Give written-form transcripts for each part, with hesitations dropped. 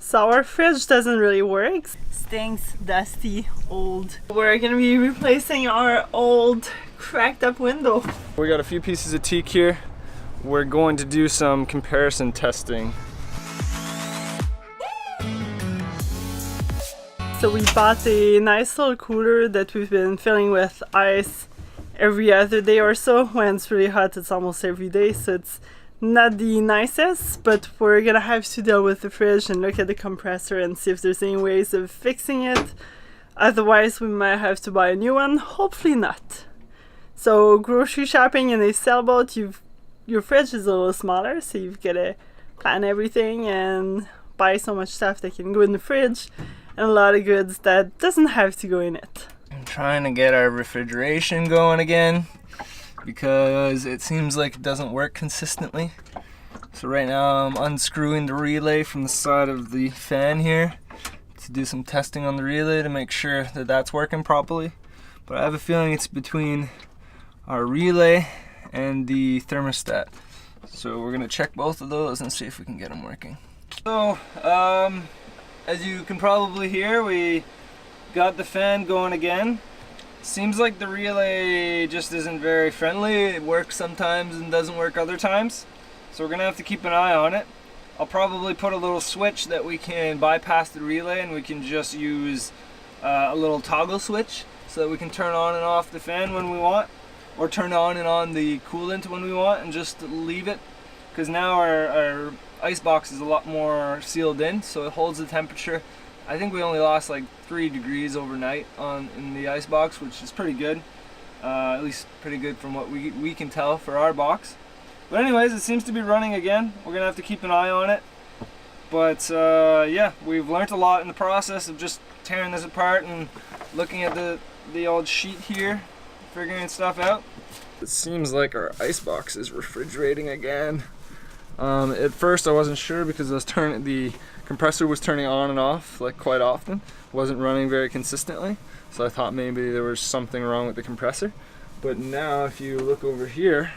So our fridge doesn't really work. Stinks, dusty, old. We're gonna be replacing our old cracked up window. We got a few pieces of teak here. We're going to do some comparison testing. So we bought a nice little cooler that we've been filling with ice every other day or so. When it's really hot, it's almost every day, so it's not the nicest, but we're gonna have to deal with the fridge and look at the compressor and see if there's any ways of fixing it. Otherwise, we might have to buy a new one. Hopefully not. So grocery shopping in a sailboat, your fridge is a little smaller, so you've got to plan everything and buy so much stuff that can go in the fridge and a lot of goods that doesn't have to go in it. I'm trying to get our refrigeration going again because it seems like it doesn't work consistently. So right now I'm unscrewing the relay from the side of the fan here to do some testing on the relay to make sure that that's working properly. But I have a feeling it's between our relay and the thermostat. So we're gonna check both of those and see if we can get them working. So as you can probably hear, we got the fan going again. Seems like the relay just isn't very friendly. It works sometimes and doesn't work other times. So we're gonna have to keep an eye on it. I'll probably put a little switch that we can bypass the relay and we can just use a little toggle switch so that we can turn on and off the fan when we want, or turn on and on the coolant when we want and just leave it. Because now our ice box is a lot more sealed in, so it holds the temperature. I think we only lost like 3 degrees overnight in the ice box, which is pretty good. At least pretty good from what we can tell for our box. But anyways, it seems to be running again. We're gonna have to keep an eye on it. But yeah, we've learned a lot in the process of just tearing this apart and looking at the old sheet here, figuring stuff out. It seems like our ice box is refrigerating again. At first I wasn't sure because the compressor was turning on and off like quite often. Wasn't running very consistently, so I thought maybe there was something wrong with the compressor. But now if you look over here,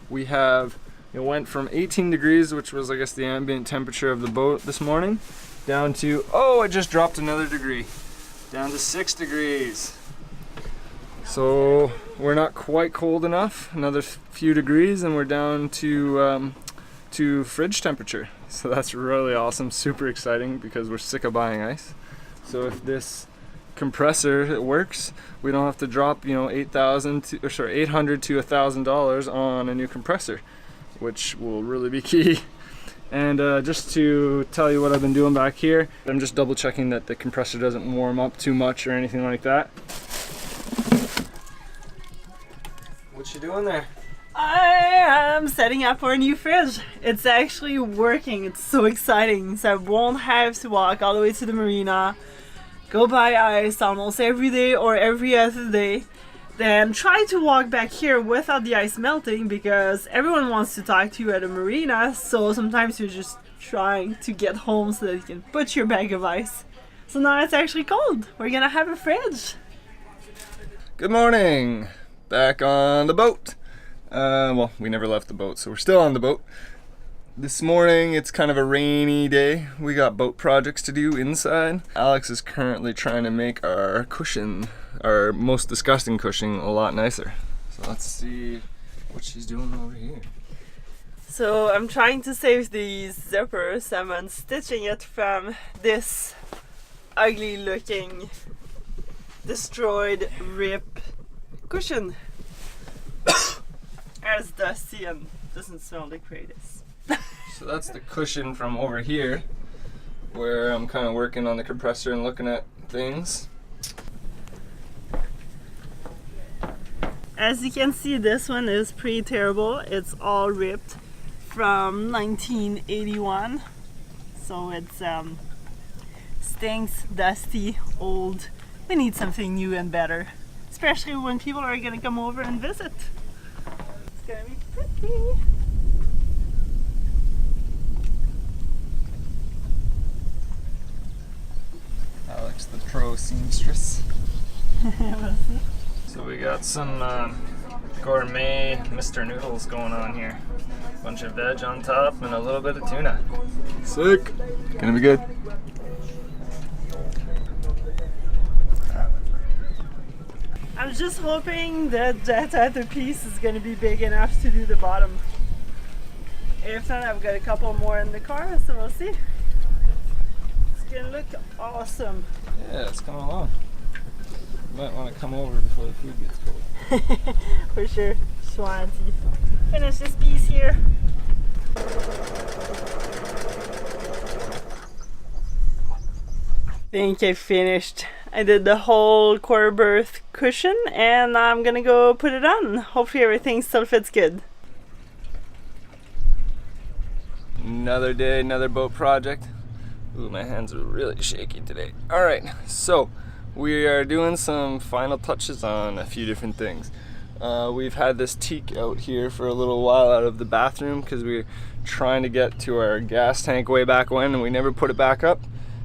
we have, it went from 18 degrees, which was I guess the ambient temperature of the boat this morning, down to, oh, it just dropped another degree, down to 6 degrees. So we're not quite cold enough, another few degrees and we're down to fridge temperature. So that's really awesome, super exciting because we're sick of buying ice. So if this compressor works, we don't have to drop, you know, $800 to $1,000 on a new compressor, which will really be key. And just to tell you what I've been doing back here, I'm just double checking that the compressor doesn't warm up too much or anything like that. What you doing there? I am setting up our new fridge. It's actually working. It's so exciting. So I won't have to walk all the way to the marina, go buy ice almost every day or every other day, then try to walk back here without the ice melting because everyone wants to talk to you at a marina, so sometimes you're just trying to get home so that you can put your bag of ice. So now it's actually cold. We're gonna have a fridge. Good morning. Back on the boat. Well, we never left the boat, so we're still on the boat. This morning, it's kind of a rainy day. We got boat projects to do inside. Alex is currently trying to make our cushion, our most disgusting cushion, a lot nicer. So let's see what she's doing over here. So I'm trying to save these zippers. I'm unstitching it from this ugly looking, destroyed, ripped cushion. It's dusty and doesn't smell the greatest. So that's the cushion from over here, where I'm kind of working on the compressor and looking at things. As you can see, this one is pretty terrible. It's all ripped from 1981. So it's stinks, dusty, old. We need something new and better, especially when people are gonna come over and visit. It's gonna be pretty. Alex, the pro seamstress. So we got some gourmet Mr. Noodles going on here. Bunch of veg on top and a little bit of tuna. Sick. Gonna be good. I'm just hoping that that other piece is going to be big enough to do the bottom. If not, I've got a couple more in the car, so we'll see. It's going to look awesome. Yeah, it's coming along. You might want to come over before the food gets cold. For sure. Just wanted to finish this piece here. I think I finished. I did the whole quarter-berth cushion and I'm gonna go put it on. Hopefully everything still fits good. Another day, another boat project. Ooh, my hands are really shaky today. Alright, so we are doing some final touches on a few different things. We've had this teak out here for a little while out of the bathroom because we were trying to get to our gas tank way back when and we never put it back up.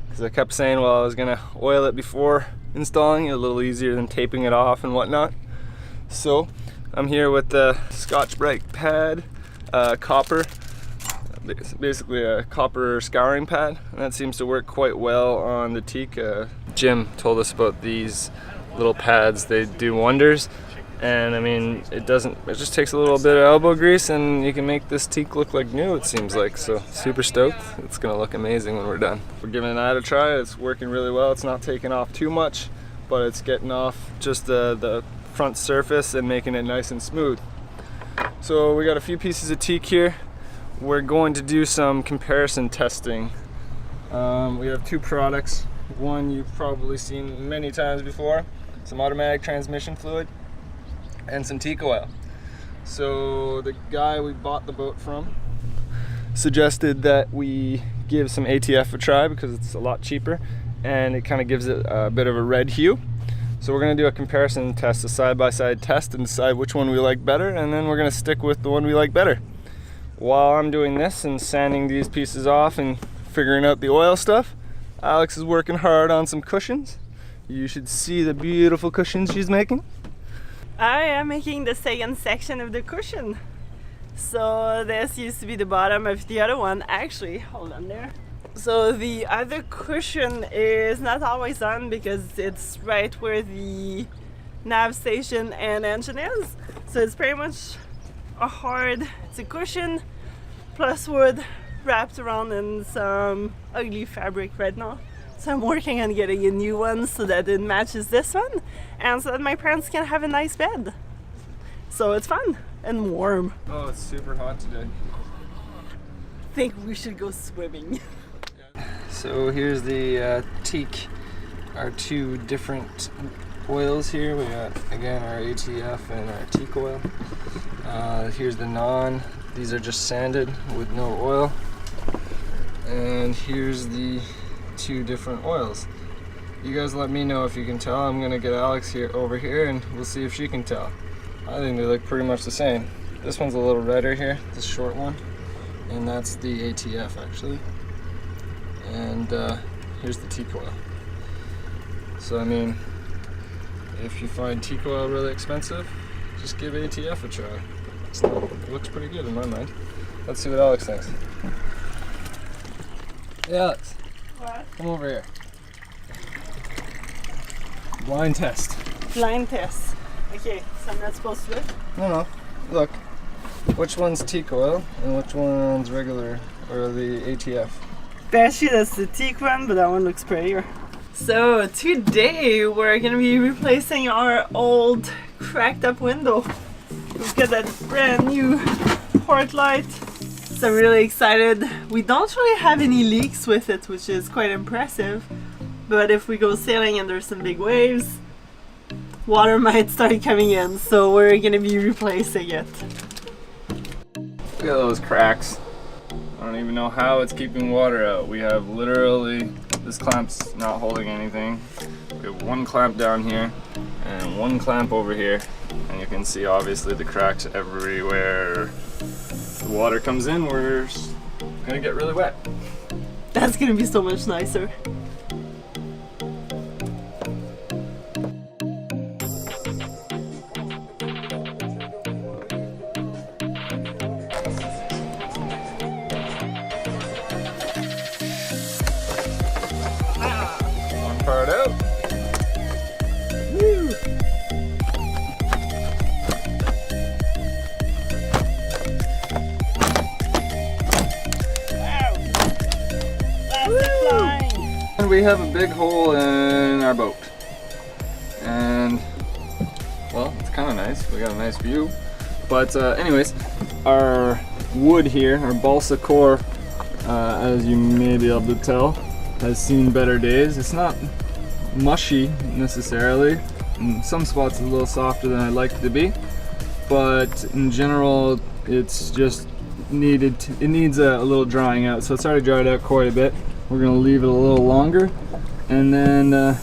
Because I kept saying, well, I was gonna oil it before installing it, a little easier than taping it off and whatnot. So I'm here with the Scotch-Brite pad, copper, basically a copper scouring pad, and that seems to work quite well on the teak. Jim told us about these little pads; they do wonders. And I mean, it just takes a little bit of elbow grease and you can make this teak look like new, it seems like. So super stoked. It's gonna look amazing when we're done. We're giving that a try. It's working really well. It's not taking off too much, but it's getting off just the front surface and making it nice and smooth. So we got a few pieces of teak here. We're going to do some comparison testing. We have two products. One you've probably seen many times before, some automatic transmission fluid and some teak oil. So the guy we bought the boat from suggested that we give some ATF a try because it's a lot cheaper and it kind of gives it a bit of a red hue. So we're going to do a comparison test, a side-by-side test, and decide which one we like better, and then we're going to stick with the one we like better. While I'm doing this and sanding these pieces off and figuring out the oil stuff, Alex is working hard on some cushions. You should see the beautiful cushions she's making. I am making the second section of the cushion. So this used to be the bottom of the other one. Actually, hold on there. So the other cushion is not always on because it's right where the nav station and engine is. So it's pretty much it's a cushion plus wood wrapped around in some ugly fabric right now. So I'm working on getting a new one so that it matches this one and so that my parents can have a nice bed. So it's fun and warm. Oh, it's super hot today. I think we should go swimming. So here's the teak, our two different oils here. We got, again, our ATF and our teak oil. Here's the non. These are just sanded with no oil. And here's the two different oils. You guys let me know if you can tell. I'm gonna get Alex over here and we'll see if she can tell. I think they look pretty much the same. This one's a little redder here, this short one, and that's the ATF actually. And here's the teak oil. So I mean, if you find teak oil really expensive, just give ATF a try. It looks pretty good in my mind. Let's see what Alex thinks. Hey Alex. What? Come over here. Blind test. Blind test. Okay, so I'm not supposed to look? No. Look. Which one's teak oil and which one's regular, or the ATF? Actually, that's the teak one, but that one looks prettier. So today we're gonna be replacing our old cracked up window. We've got that brand new Portlight. So I'm really excited. We don't really have any leaks with it, which is quite impressive. But if we go sailing and there's some big waves, water might start coming in. So we're gonna be replacing it. Look at those cracks. I don't even know how it's keeping water out. We have literally, this clamp's not holding anything. We have one clamp down here and one clamp over here. And you can see obviously the cracks everywhere. The water comes in, we're gonna get really wet. That's gonna be so much nicer. One part out. Woo! happened, we have a big hole in our boat. And, well, it's kind of nice. We got a nice view. But anyways, our wood here, our balsa core, as you may be able to tell, has seen better days. It's not mushy necessarily. In some spots it's a little softer than I'd like it to be. But in general, it's just it needs a little drying out. So it's already dried out quite a bit. We're gonna leave it a little longer, and then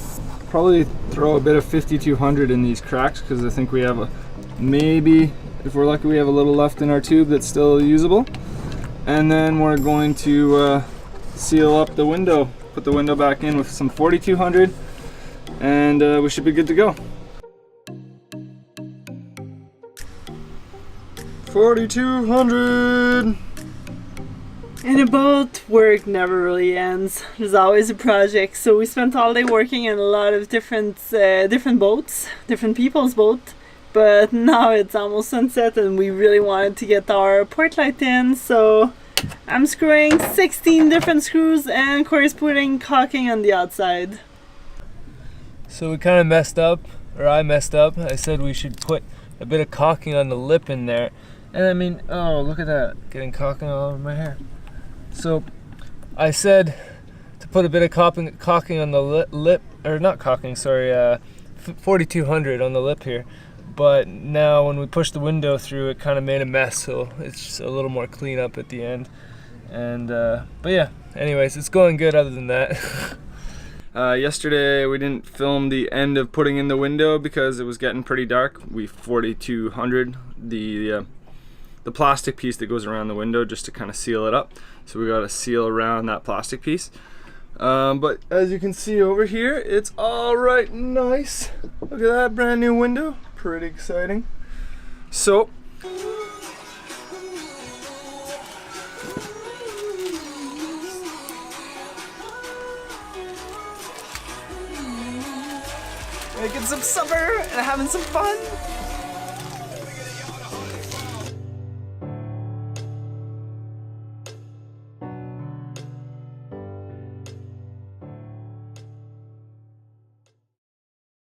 probably throw a bit of 5200 in these cracks, because I think we have maybe, if we're lucky, we have a little left in our tube that's still usable. And then we're going to seal up the window, put the window back in with some 4200, and we should be good to go. 4200! And a boat work never really ends. There's always a project. So we spent all day working in a lot of different boats, different people's boats. But now it's almost sunset and we really wanted to get our Portlight in. So I'm screwing 16 different screws and Corey's putting caulking on the outside. So we kind of messed up, or I messed up. I said we should put a bit of caulking on the lip in there. And I mean, oh, look at that, getting caulking all over my hair. So I said to put a bit of caulking on the lip, or not caulking, sorry, 4200 on the lip here. But now when we pushed the window through, it kind of made a mess, so it's just a little more clean up at the end. And but yeah, anyways, it's going good other than that. Yesterday we didn't film the end of putting in the window because it was getting pretty dark. We 4200 the plastic piece that goes around the window just to kind of seal it up. So we got to seal around that plastic piece. But as you can see over here, it's all right, nice. Look at that brand new window, pretty exciting. So making some supper and having some fun.